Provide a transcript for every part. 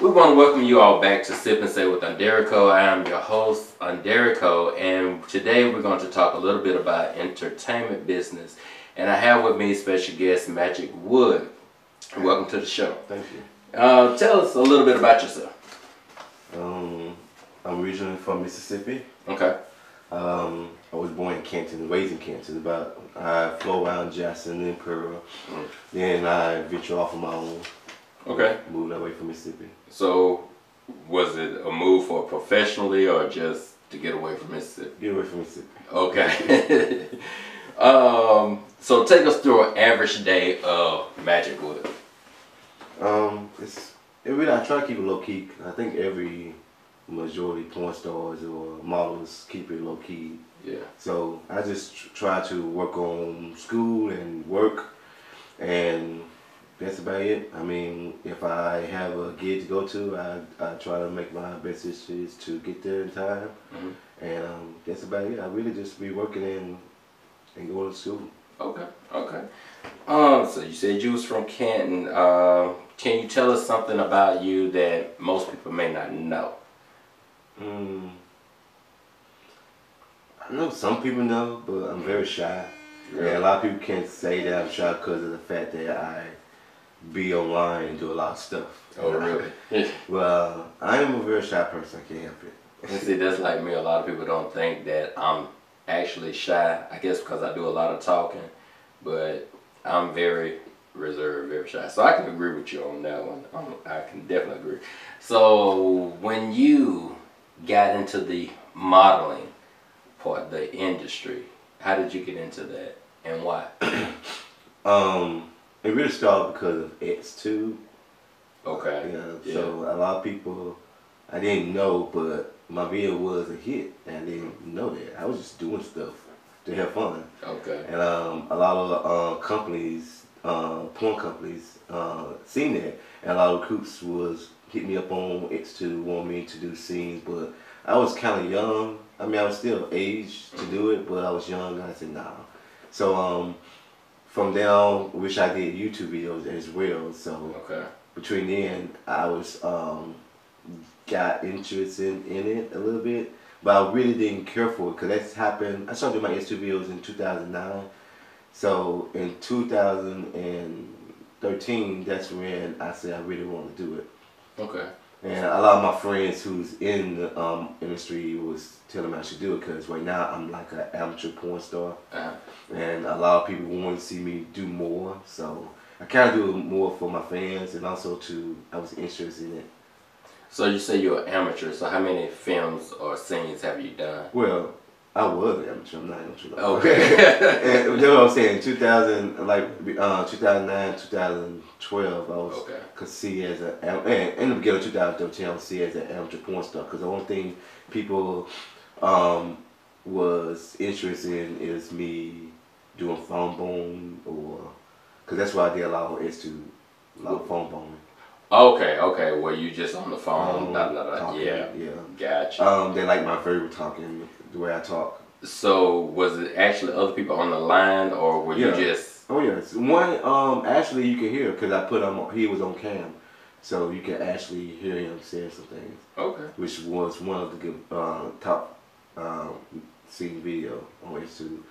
We want to welcome you all back to Sip and Say with AnDerecco. I am your host, AnDerecco, and today we're going to talk a little bit about entertainment business. And I have with me special guest Magic Wood. Welcome to the show. Thank you. Tell us a little bit about yourself. I'm originally from Mississippi. Okay. I was born in Canton, raised in Canton. I flew around Jackson and Pearl. Then I ventured off on my own. Okay. Moved away from Mississippi. So, was it a move for professionally or just to get away from Mississippi? Get away from Mississippi. Okay. So take us through an average day of Magic Wood. I try to keep it low key. I think every majority porn stars or models keep it low key. Yeah. So I just try to work on school and work, and that's about it. I mean, if I have a gig to go to, I try to make my best decisions to get there in time. And that's about it. I really just be working and going to school. Okay, okay. So you said you was from Canton. Can you tell us something about you that most people may not know? I know some people know, but I'm very shy. Really? And a lot of people can't say that I'm shy because of the fact that I be online and do a lot of stuff. Oh, really? Well, I am a very shy person. I can't help it. And see, that's like me. A lot of people don't think that I'm actually shy. I guess because I do a lot of talking, but I'm very reserved, very shy. So I can agree with you on that one. I can definitely agree. So when you got into the modeling part, the industry, how did you get into that and why? It really started because of X2. Okay. Yeah. So a lot of people, I didn't know, but my video was a hit, and I didn't know that. I was just doing stuff to have fun. Okay. And a lot of companies, porn companies, seen that, and a lot of recruits was hit me up on X2, want me to do scenes, but I was kind of young. I mean, I was still of age to do it, but I was young, and I said nah. So from then on, which I did YouTube videos as well. So Okay. between then, I was got interested in it a little bit, but I really didn't care for it because that's happened. I started doing my X2 videos in 2009. So in 2013, that's when I said I really want to do it. Okay. And a lot of my friends who's in the industry was telling me I should do it because right now I'm like an amateur porn star. And a lot of people want to see me do more. So I kind of do it more for my fans and also I was interested in it. So you say you're an amateur. So how many films or scenes have you done? Well, I was an amateur. I'm not an amateur. Okay. And that's what I'm saying. 2009, 2012, I was could see as an and in the beginning of 2013, I was see as an amateur porn star because the only thing people was interested in is me doing phone bone or because that's what I did a lot of S2, a lot of phone boning. Okay, okay. Well, you just on the phone, Talking, yeah, gotcha. They like my verbal talking, the way I talk. So was it actually other people on the line, or were you just? Oh yes, one actually you can hear because I put him. He was on cam, so you can actually hear him saying some things. Okay. Which was one of the good top scene video on YouTube.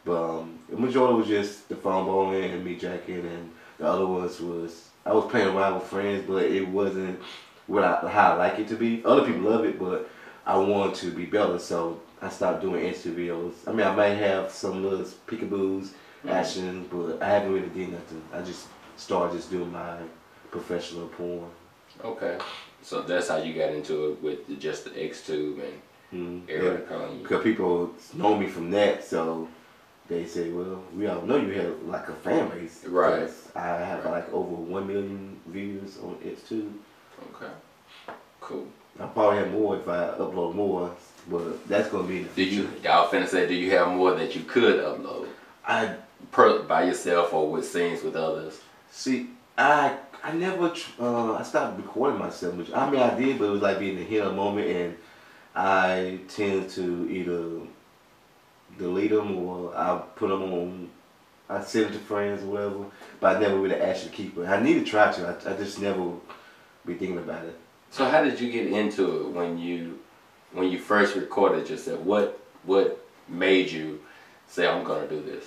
But the majority was just the phone bowling and me jacking, and the other ones was. I was playing around with friends, but it wasn't how I like it to be. Other people love it, but I wanted to be better, so I started doing Insta videos. I mean, I might have some little peekaboos, actions, but I haven't really did nothing. I just started just doing my professional porn. Okay, so that's how you got into it with just the X-Tube and everybody calling you. Because people know me from that, so they say, well, we all know you have like a fan base. Right. I have like over 1 million views on X2. Okay. Cool. I probably have more if I upload more, but that's gonna be in the future. I was finna say, do you have more that you could upload? By yourself or with scenes with others? See, I never I stopped recording myself. Which I mean I did, but it was like being in the heat of the moment, and I tend to either delete them or I put them on. I send them to friends or whatever, but I never really actually keep it. I need to try to. I just never be thinking about it. So how did you get into it when you first recorded yourself? What made you say I'm gonna do this?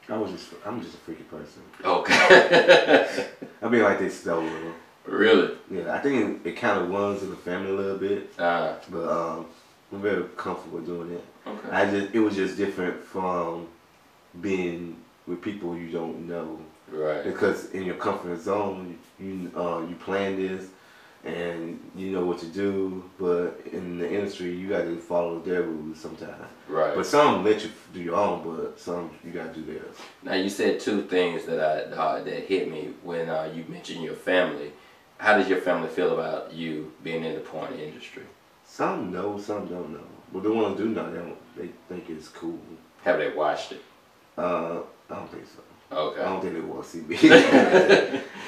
I'm just a freaky person. Okay. I mean, like this so little. Really? Yeah, I think it kind of runs in the family a little bit, but I'm very comfortable doing it. Okay. It was just different from being with people you don't know. Right. Because in your comfort zone, you plan this and you know what to do, but in the industry you got to follow their rules sometimes. Right. But some let you do your own, but some you got to do theirs. Now you said two things that that hit me when you mentioned your family. How does your family feel about you being in the porn industry? Some know, some don't know. But the ones do know, they think it's cool. Have they watched it? I don't think so. Okay. I don't think they want to see me.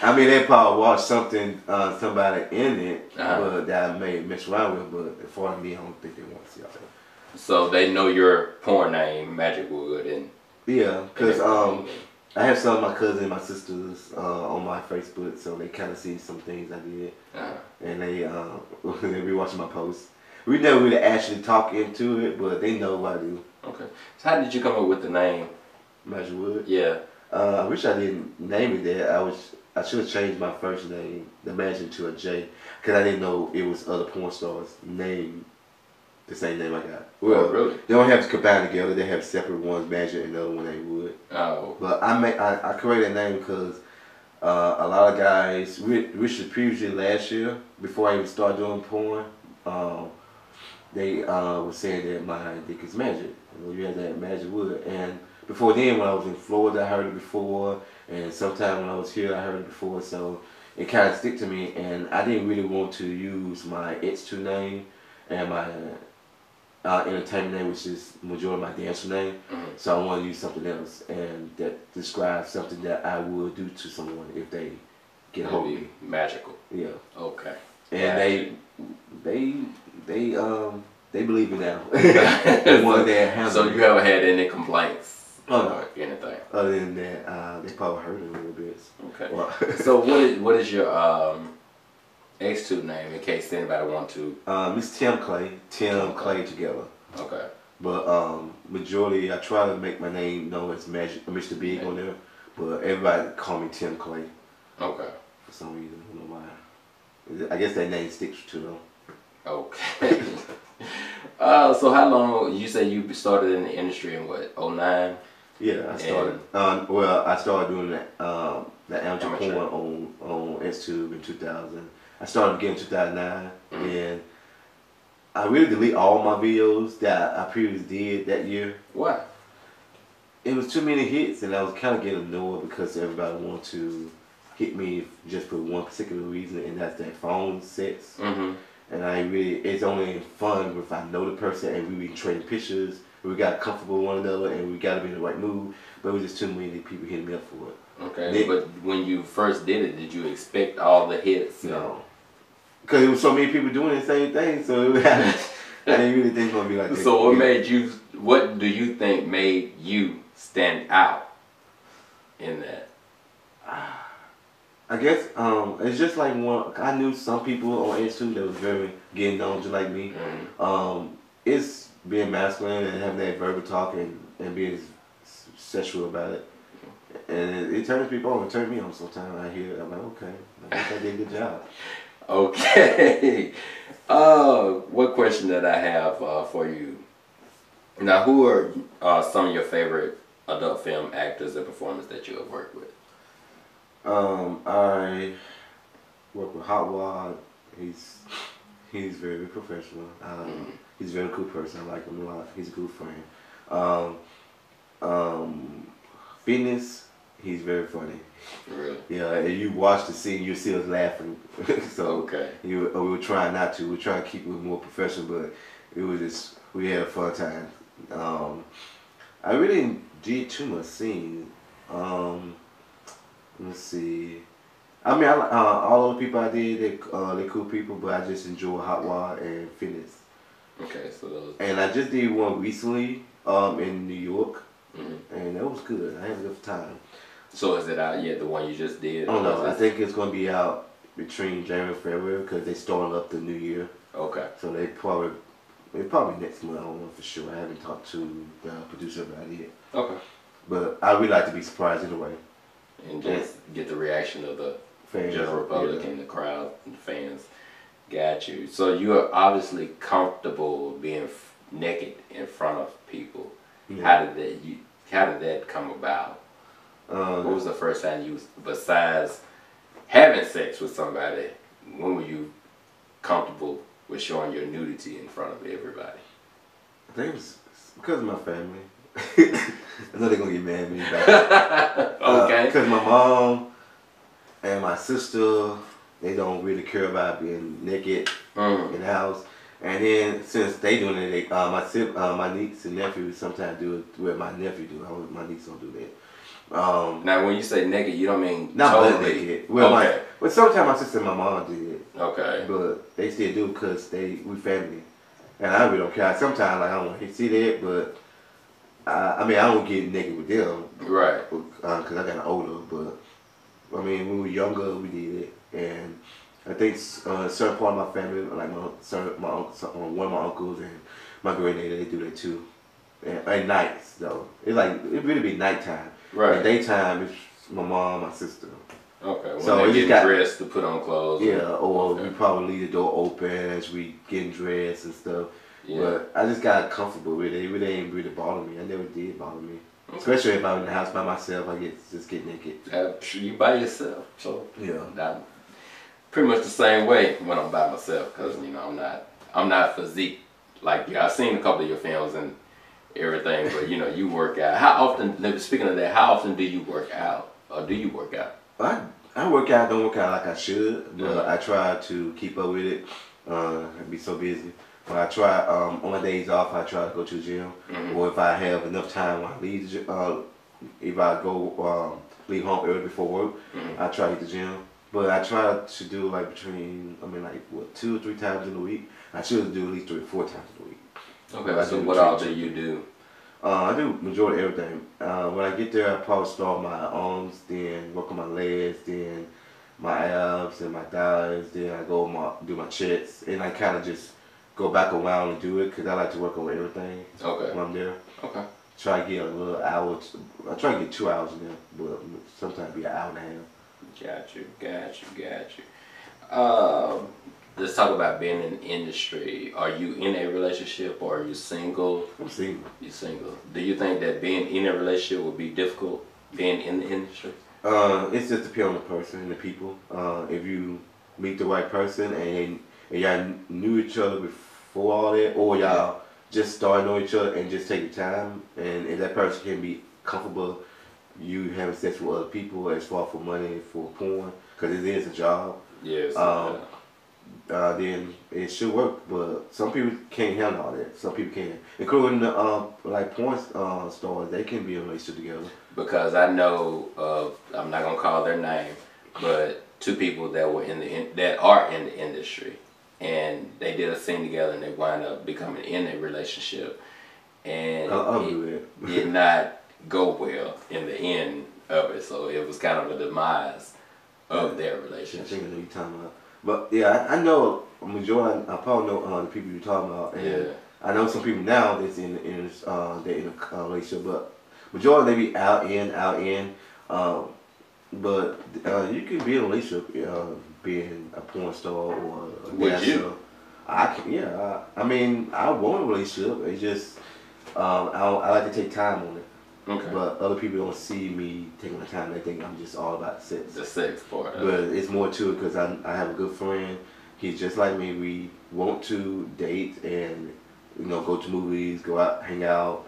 I mean, they probably watch something, somebody in it, but that I may mess around with. But for me, I don't think they want to see all that. So they know your porn name, Magic Wood, and yeah, because I have some of my cousins and my sisters on my Facebook, so they kind of see some things I did, and they be watching my posts. We never really actually talk into it, but they know what I do. Okay. So how did you come up with the name Magic Wood? Yeah. I wish I didn't name it that. I should have changed my first name, the Magic, to a J, because I didn't know it was other porn stars named the same name I got. Well, really? They don't have to combine together. They have separate ones, Magic, and the other one named Wood. Oh. But I created that name because a lot of guys, which was previously last year, before I even started doing porn, they were saying that my dick is magic. You had that Magic Wood, and before then, when I was in Florida, I heard it before, and sometime when I was here, I heard it before, so it kind of stick to me, and I didn't really want to use my X2 name and my entertainment name, which is majority of my dancer name, so I want to use something else, and that describes something that I would do to someone if they get hold of me. Magical. Yeah. Okay. And they believe me now. So you haven't had any complaints? Oh no. Anything? Other than that, they probably heard it a little bit. Okay. Well, so what is your X2 name in case anybody want to? It's Tim Clay. Tim Clay together. Okay. But majority, I try to make my name known as Mr. Big on there, but everybody call me Tim Clay. Okay. For some reason, I don't know why. I guess that name sticks to them. Okay. So how long, you say you started in the industry in what, 09? Yeah, I started. I started doing the amateur porn on S-Tube in 2000. I started again in 2009, and I really delete all my videos that I previously did that year. Why? It was too many hits, and I was kind of getting annoyed because everybody wanted to hit me just for one particular reason, and that's that phone sex. And it's only fun if I know the person and we be trading pictures, we got comfortable with one another, and we got to be in the right mood. But it was just too many people hitting me up for it. Okay, but when you first did it, did you expect all the hits? No. Because there was so many people doing the same thing, so I didn't really think it was going to be like that. So what do you think made you stand out in that? I guess it's just like I knew some people on S2 that was very getting on just like me. It's being masculine and having that verbal talk and being sexual about it. And it turns people on. It turns me on sometimes. I hear it, I'm like, okay, I think I did a good job. Okay. What question that I have for you. Now, who are some of your favorite adult film actors and performers that you have worked with? I work with Hot Wad. He's very professional. He's a very cool person. I like him a lot. He's a good friend. Fitness, he's very funny. Really? Yeah, and you watch the scene, you see us laughing. So we were trying not to. We were trying to keep it more professional, but it was just, we had a fun time. I really didn't do too much scene. Let's see. I mean, all of the people I did, they're cool people, but I just enjoy Hot Wad and Fitness. Okay, so those. And I just did one recently in New York, and that was good. I had a good time. So is it out yet, the one you just did? Oh no, I think it's going to be out between January and February because they starting up the new year. Okay. So they probably next month. I don't know for sure. I haven't talked to the producer about it. Okay. But I would like to be surprised anyway. And just get the reaction of the Fans, general public yeah. and the crowd and the fans. Got you. So you are obviously comfortable being naked in front of people. Yeah. How did that come about? What What was the first time you, besides having sex with somebody, when were you comfortable with showing your nudity in front of everybody? I think it's because of my family. I know they're gonna get mad at me about that. Okay. Because my mom and my sister, they don't really care about being naked in the house. And then since they doing it, my niece and nephew sometimes do it. Well, my nephew do. My niece don't do that. Now, when you say naked, you don't mean Not totally naked. Well, okay. but sometimes my sister and my mom did. Okay. But they still do because we family. And I really don't care. Sometimes like I don't want to see that, but I mean I don't get naked with them. Right. Because I got older, but I mean when we were younger we did it, and I think a certain part of my family, like one of my uncles and my granddad, they do that too. And at nights though, it really be nighttime. Right. At daytime it's my mom, my sister. Okay. When So they get dressed to put on clothes. Yeah, or okay. we probably leave the door open as we getting dressed and stuff. Yeah. But I just got comfortable with it. It really ain't really bother me. I never did bother me. Okay. Especially if I'm in the house by myself, I just get naked. You by yourself, so yeah. I'm pretty much the same way when I'm by myself, because you know I'm not physique like you. I've seen a couple of your films and everything, but you know you work out. How often? Speaking of that, how often do you work out, or do you work out? I work out, don't work out like I should, but I try to keep up with it. I be so busy. But I try, on my days off, I try to go to the gym. Or if I have enough time when I leave the gym, if I go leave home early before work, I try to hit the gym. But I try to do like between, 2 or 3 times in a week. I should do at least 3 or 4 times in a week. Okay, so what all do you do? I do majority of everything. When I get there, I probably start my arms, then work on my legs, then my abs and my thighs, then I go do my chest, and I kind of just go back around and do it because I like to work on everything. Okay. When I'm there. Okay. Try to get a little hour. I try to get 2 hours in there, but sometimes be an hour and a half. Got you. Let's talk about being in the industry. Are you in a relationship or are you single? I'm single. You're single. Do you think that being in a relationship would be difficult, being in the industry? It's just depends on the person and the people. If you meet the right person and y'all knew each other before all that, or y'all just start knowing each other and just take your time, and if that person can be comfortable you having sex with other people as far for money, for porn, because it is a job. Yes. Then it should work, but some people can't handle all that. Some people can, including the like porn stars. They can be in a relationship together. Because I know of, I'm not gonna call their name, but 2 people that were that are in the industry, and they did a scene together, and they wound up becoming in a relationship, and it did not go well in the end of it. So it was kind of a demise of their relationship. I think I know you're talking about. But yeah, I know a majority. I probably know the people you're talking about, and I know some people now that's they're in a relationship, but majority they be out in. But you can be in a relationship being a porn star or a dancer. I can, yeah. I mean, I want a relationship. It's just I like to take time on it. Okay. But other people don't see me taking the time. They think I'm just all about sex. The sex part. But it's more to it because I have a good friend. He's just like me. We want to date and go to movies, go out, hang out.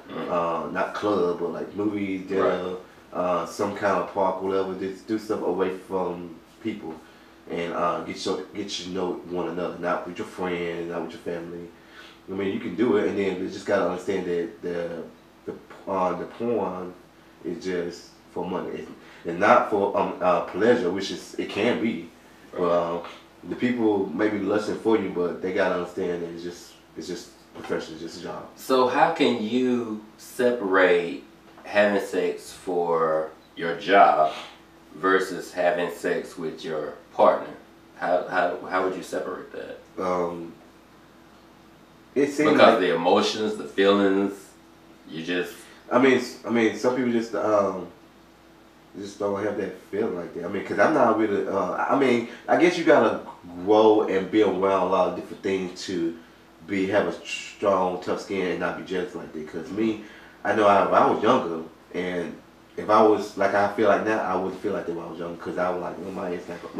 Not club, but like movies, dinner, some kind of park, whatever. Just do stuff away from people and get you know one another. Not with your friends, not with your family. I mean, you can do it, and then you just gotta understand that the porn is just for money and not for pleasure, which it can be. But the people may be lusting for you, but they gotta understand that it's just professional, it's just a job. So how can you separate having sex for your job versus having sex with your partner? How would you separate that? It seems Because like the emotions, the feelings, you just. some people just don't have that feeling like that. I mean, cause I'm not really. I guess you gotta grow and be around a lot of different things to have a strong, tough skin and not be jealous like that. Cause me, I know if I was younger and if I was like I feel like now, I wouldn't feel like that when I was younger. Cause I was like, my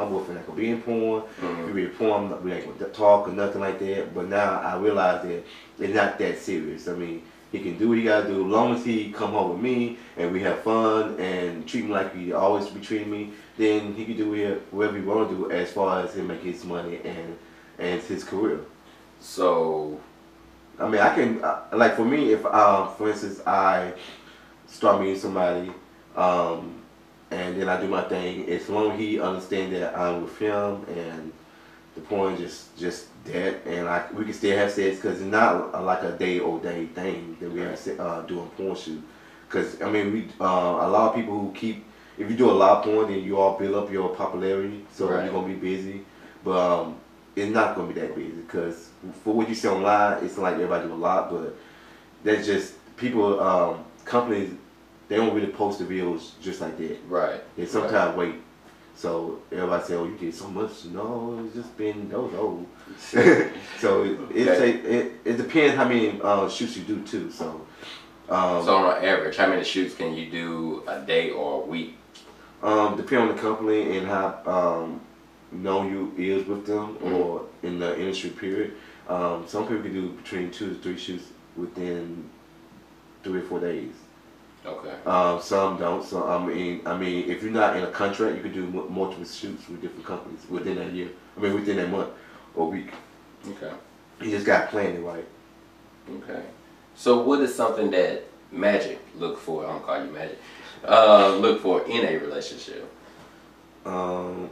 boyfriend not gonna be in porn. If we be in porn, we ain't gonna talk or nothing like that. But now I realize that it's not that serious. I mean. He can do what he gotta do as long as he come home with me and we have fun and treat me like he always be treating me. Then he can do whatever he want to do as far as him make his money and his career. So, I mean, I can like for me if for instance I start meeting somebody and then I do my thing. As long as he understand that I'm with him and the point is just that, and we can still have sex because it's not like a day or day thing that we have doing porn shoot. Because I mean, a lot of people who keep if you do a lot of porn, then you all build up your popularity, so you're gonna be busy. But it's not gonna be that busy because for what you see online, it's like everybody do a lot, but that's just people, companies. They don't really post the videos just like that. right. They sometimes wait. So everybody say, "Oh, you did so much." No, it's just been those old. So it depends how many shoots you do too. So so on average, how many shoots can you do a day or a week? Depending on the company and how known you is with them or in the industry period. Some people can do between 2 to 3 shoots within 3 or 4 days. Okay. Some don't. So I mean, if you're not in a contract, you can do multiple shoots with different companies within that year. I mean, within that month or week. Okay. You just got to plan it right. Okay. So, what is something that Magic look for? I don't call you Magic. Look for in a relationship. I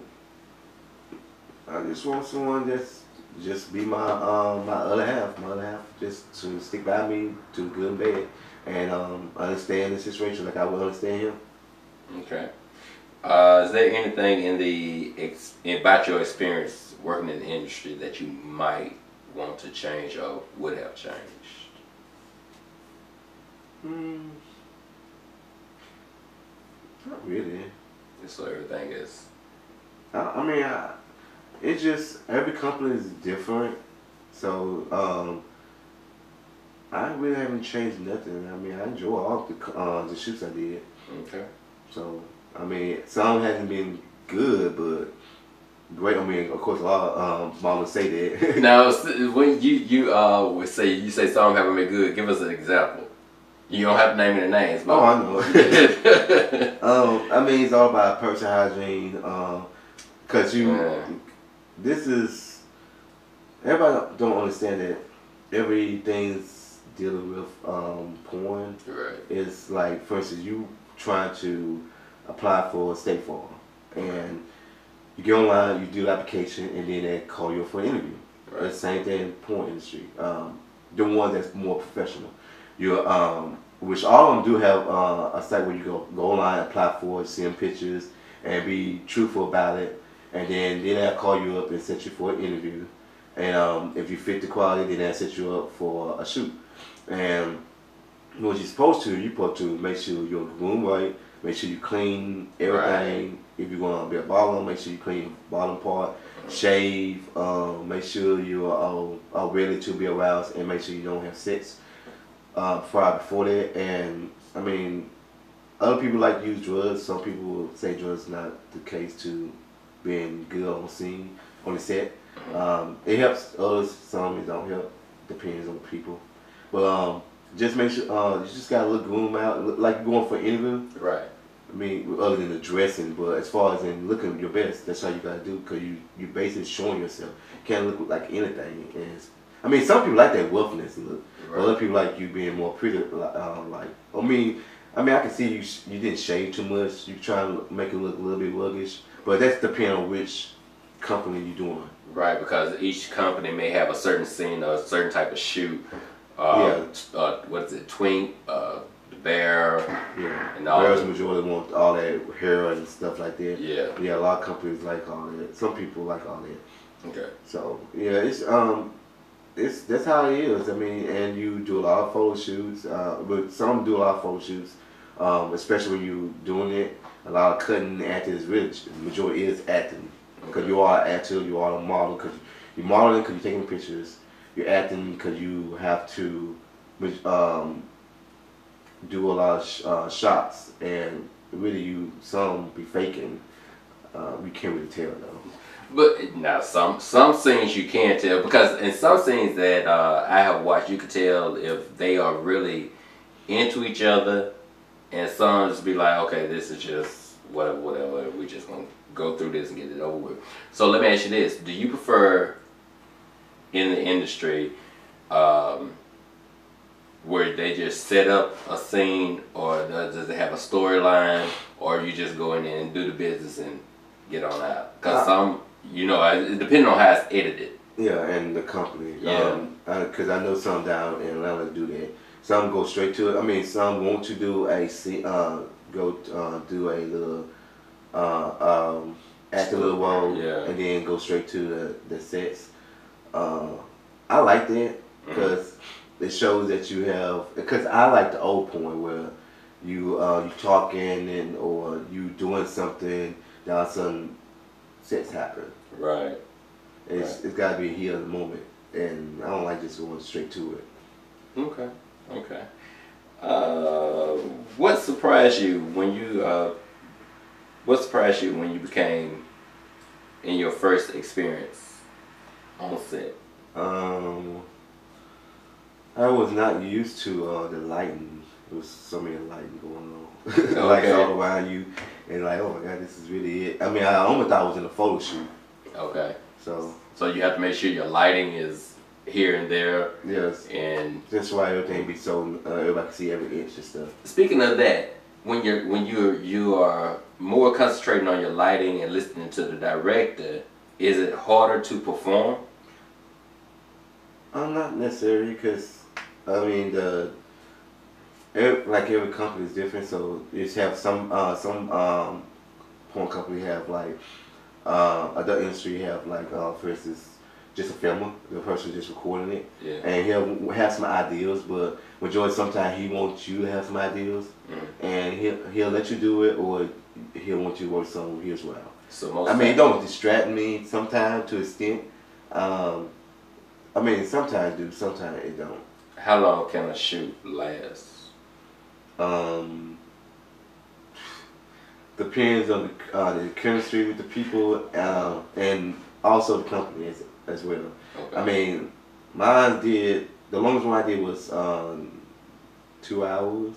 just want someone that's just be my other half. My other half just to stick by me to good and bad. And understand the situation like I would understand him. Okay. Is there anything about your experience working in the industry that you might want to change or would have changed? Not really. So everything is. It's just every company is different. So I really haven't changed nothing. I mean, I enjoy all the shoots I did. Okay. So I mean, some hasn't been good, but great. I mean, of course, a lot of mamas say that. Now, when you would say some haven't been good, give us an example. You don't have to name any names. But. Oh, I know. I mean, it's all about personal hygiene. Cause this is everybody don't understand that everything's dealing with porn. Right. It's like, for instance, you trying to apply for a state farm, and you get online, you do the application, and then they call you for an interview. Right. It's the same thing in the porn industry. The one that's more professional. Which all of them do have a site where you go online, apply for it, send pictures, and be truthful about it, and then they'll call you up and set you for an interview. And if you fit the quality, then they'll set you up for a shoot. And what you're supposed to make sure you're room right, make sure you clean everything. Right. If you're going to be a bottom, make sure you clean the bottom part, shave, make sure you are ready to be aroused, and make sure you don't have sex prior before that. And I mean, other people like to use drugs. Some people will say drugs not the case to being good on the scene, on the set. It helps others, some it don't help. Depends on the people. But just make sure you just gotta look groom out, look like you're going for an interview. Right. I mean, other than the dressing, but as far as in looking your best, that's how you gotta do, because you basically showing yourself. You can't look like anything. And I mean, some people like that roughness look. Right. Other people like you being more pretty. I can see you didn't shave too much. You trying to make it look a little bit ruggish, but that's depending on which company you're doing. Right, because each company may have a certain scene or a certain type of shoot. What is it? Twink, the bear, Yeah. and all Whereas that. majority want all that hair and stuff like that. Yeah. Yeah, a lot of companies like all that. Some people like all that. Okay. So yeah, it's that's how it is. I mean, and you do a lot of photo shoots. But some do a lot of photo shoots, especially when you doing it. A lot of cutting acting is rich. The majority is acting because Okay. you are an actor. You are a model because you're modeling because you're taking pictures. You're acting because you have to do a lot of shots, and really you some be faking. We can't really tell though. But now some scenes you can tell because in some scenes that I have watched, you can tell if they are really into each other, and some just be like, okay, this is just whatever, whatever. We just gonna go through this and get it over with. So let me ask you this: do you prefer in the industry where they just set up a scene, or does it have a storyline, or you just go in there and do the business and get on out? Because some, depending on how it's edited. Yeah, and the company. Yeah. Because I know some down in Atlanta do that. Some go straight to it. I mean, some want to do a do a little act a little role, Yeah. and then go straight to the sets. I like that because it shows that you have. Because I like the old point where you talking and or you doing something, then all of a sudden sets happen. Right. It's got to be here in the moment, and I don't like just going straight to it. Okay. Okay. What surprised you when you became in your first experience on set? I was not used to the lighting. There was so many lighting going on, like Okay. all around you, and like, oh my god, this is really it. I mean, I almost thought I was in a photo shoot. Okay. So you have to make sure your lighting is here and there. yes, And that's why everything be so everybody can see every inch and stuff. speaking of that, when you are more concentrating on your lighting and listening to the director, is it harder to perform? Not necessarily, because I mean every company is different. So you have some porn company have like adult industry have like for instance just a filmer, the person just recording it, Yeah. and he'll have some ideas, but majority sometimes he wants you to have some ideas, and he'll let you do it, or he'll want you to work some his way. So most I mean, it don't distract me sometimes to an extent. I mean, sometimes do, sometimes it don't. how long can a shoot last? Depends on the chemistry with the people, and also the company as well. Okay. I mean, mine did, the longest one I did was 2 hours.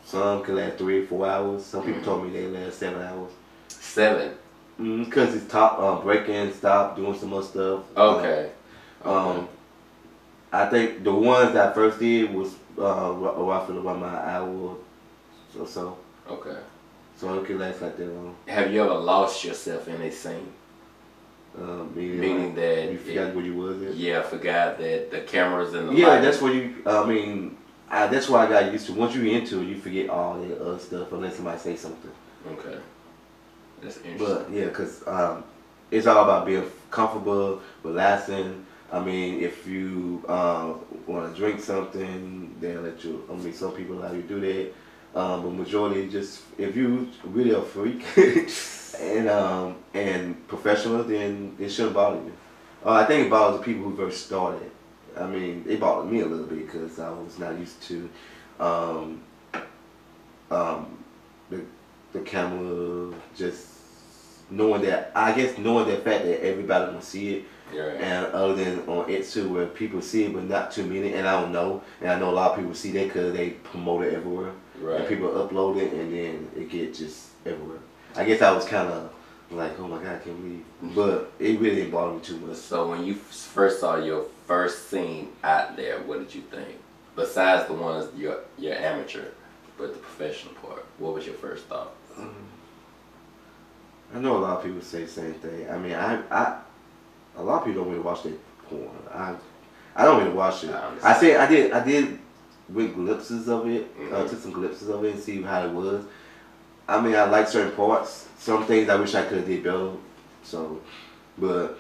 Some could last 3 or 4 hours. Some people told me they last 7 hours. 7. Because it's top breaking, stop, doing some more stuff. Okay. Okay. I think the ones that I first did was roughly about my hour or so. Okay. So it could last like that long. Have you ever lost yourself in a scene? Meaning that you forgot where you was at? Yeah, I forgot that the cameras and the Yeah, lighting. that's where you. I mean, that's why I got used to. Once you into it, you forget all the other stuff unless somebody say something. Okay. That's interesting. But yeah, cause it's all about being comfortable, relaxing. I mean, if you want to drink something, they'll let you. I mean, some people allow you to do that. But majority just if you really a freak and professional, then it shouldn't bother you. I think it bothers the people who first started. I mean, it bothered me a little bit because I was not used to the camera, just knowing that. I guess knowing the fact that everybody gonna see it. You're right. And other than on it too, where people see it, but not too many, and I don't know. And I know a lot of people see that because they promote it everywhere. Right. And people upload it, and then it get just everywhere. I guess I was kind of like, oh my god, I can't believe. But it really didn't bother me too much. So when you first saw your first scene out there, what did you think? Besides the ones you're amateur, but the professional part, what was your first thought? I know a lot of people say the same thing. I mean, a lot of people don't really watch that porn. I don't really watch it. I did with glimpses of it. Took some glimpses of it and see how it was. I mean, I like certain parts. Some things I wish I could have did better. So, but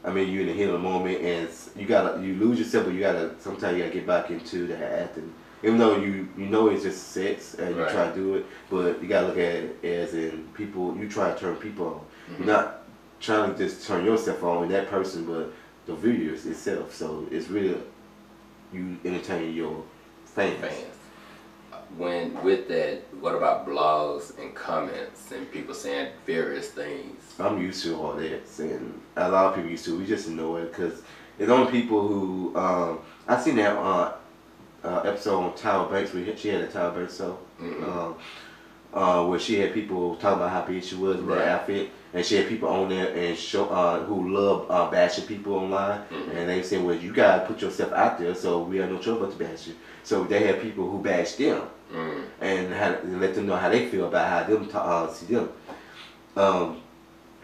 I mean, you're in the heat of the moment, and you lose yourself, but sometimes you gotta get back into the acting. Even though you know it's just sets and you try to do it, but you gotta look at it as in people. You try to turn people on. You're not trying to just turn yourself on with that person, but the viewers itself. So it's really you entertain your fans. When with that, what about blogs and comments and people saying various things? I'm used to all that, and a lot of people used to. We just know it because it's only people who I seen that episode on Tyra Banks where she had a Tyra Banks show, where she had people talking about how big she was in that outfit, and she had people on there and who love bashing people online, and they said, well, you gotta put yourself out there, so we have no choice but to bash you. So they had people who bashed them, and let them know how they feel about how them see them.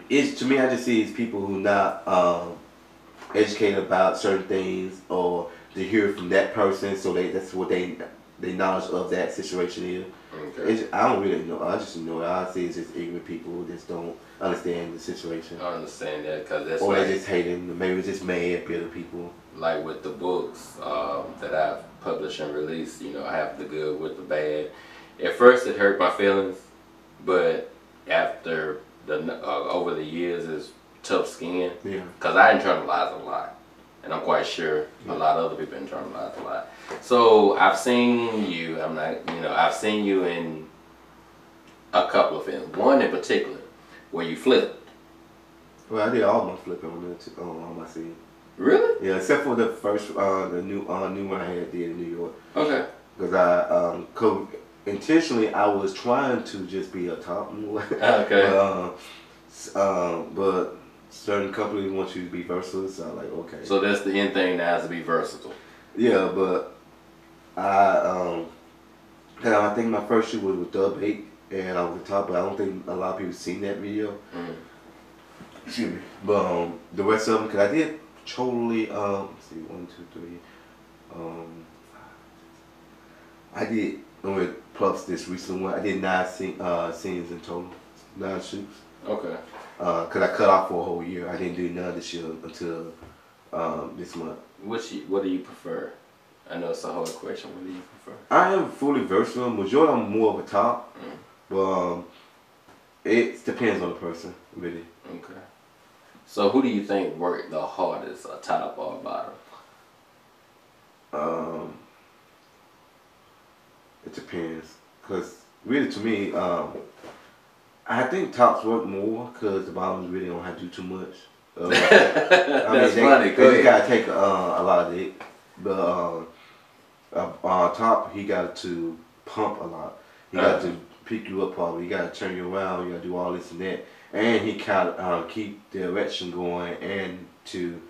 To me, I just see it's people who not educated about certain things, or to hear from that person, so that's what they knowledge of that situation is. I don't really know. I just know. I see it's just ignorant people who just don't understand the situation. I understand that because that's or they just hating. Maybe just mad, bitter people. Like with the books that I've published and released, you know, I have the good with the bad. At first, it hurt my feelings, but after over the years, it's tough skin. Yeah. Because I internalize a lot. And I'm quite sure a lot of other people internalize a lot. So I've seen you. I've seen you in a couple of films. One in particular, where you flipped. Well, I did all my flipping on my scene. Really? Yeah, except for the first, the new one I did in New York. Okay. Because intentionally I was trying to just be a top. Okay. But certain companies want you to be versatile, so I'm like, okay. So that's the end thing now, is to be versatile. Yeah, but I think my first shoot was with Dub 8, and I was the top, but I don't think a lot of people seen that video. Excuse me. But the rest of them, because I did totally, let's see, 1, 2, 3, I did, plus this recent one, I did 9 scenes in total, 9 shoots. Okay. Because I cut off for a whole year. I didn't do none this year until this month. What do you prefer? I know it's a hard question. What do you prefer? I am fully versatile. Majority I'm more of a top. But it depends on the person, really. Okay. So who do you think worked the hardest, a top or a bottom? It depends. Because really to me, I think tops work more because the bottoms really don't have to do too much. That's funny. They just gotta take a lot of it, but top he got to pump a lot. He got to pick you up probably. He got to turn you around. You got to do all this and that, and he kind of keep the erection going and to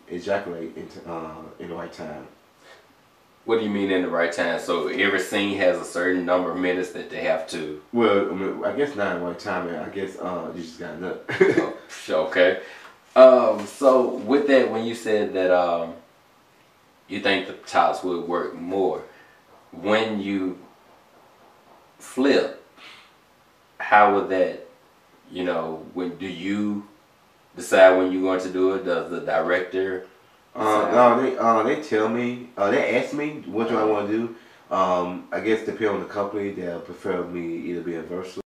ejaculate in the right time. What do you mean in the right time? So every scene has a certain number of minutes that they have to... Well, I mean, I guess not in right time. I guess you just got nut. Okay. So with that, when you said that you think the tops would work more, when you flip, how would that, when do you decide when you're going to do it? Does the director... No, they tell me, they ask me what do I want to do. I guess depending on the company, they'll prefer me either being versatile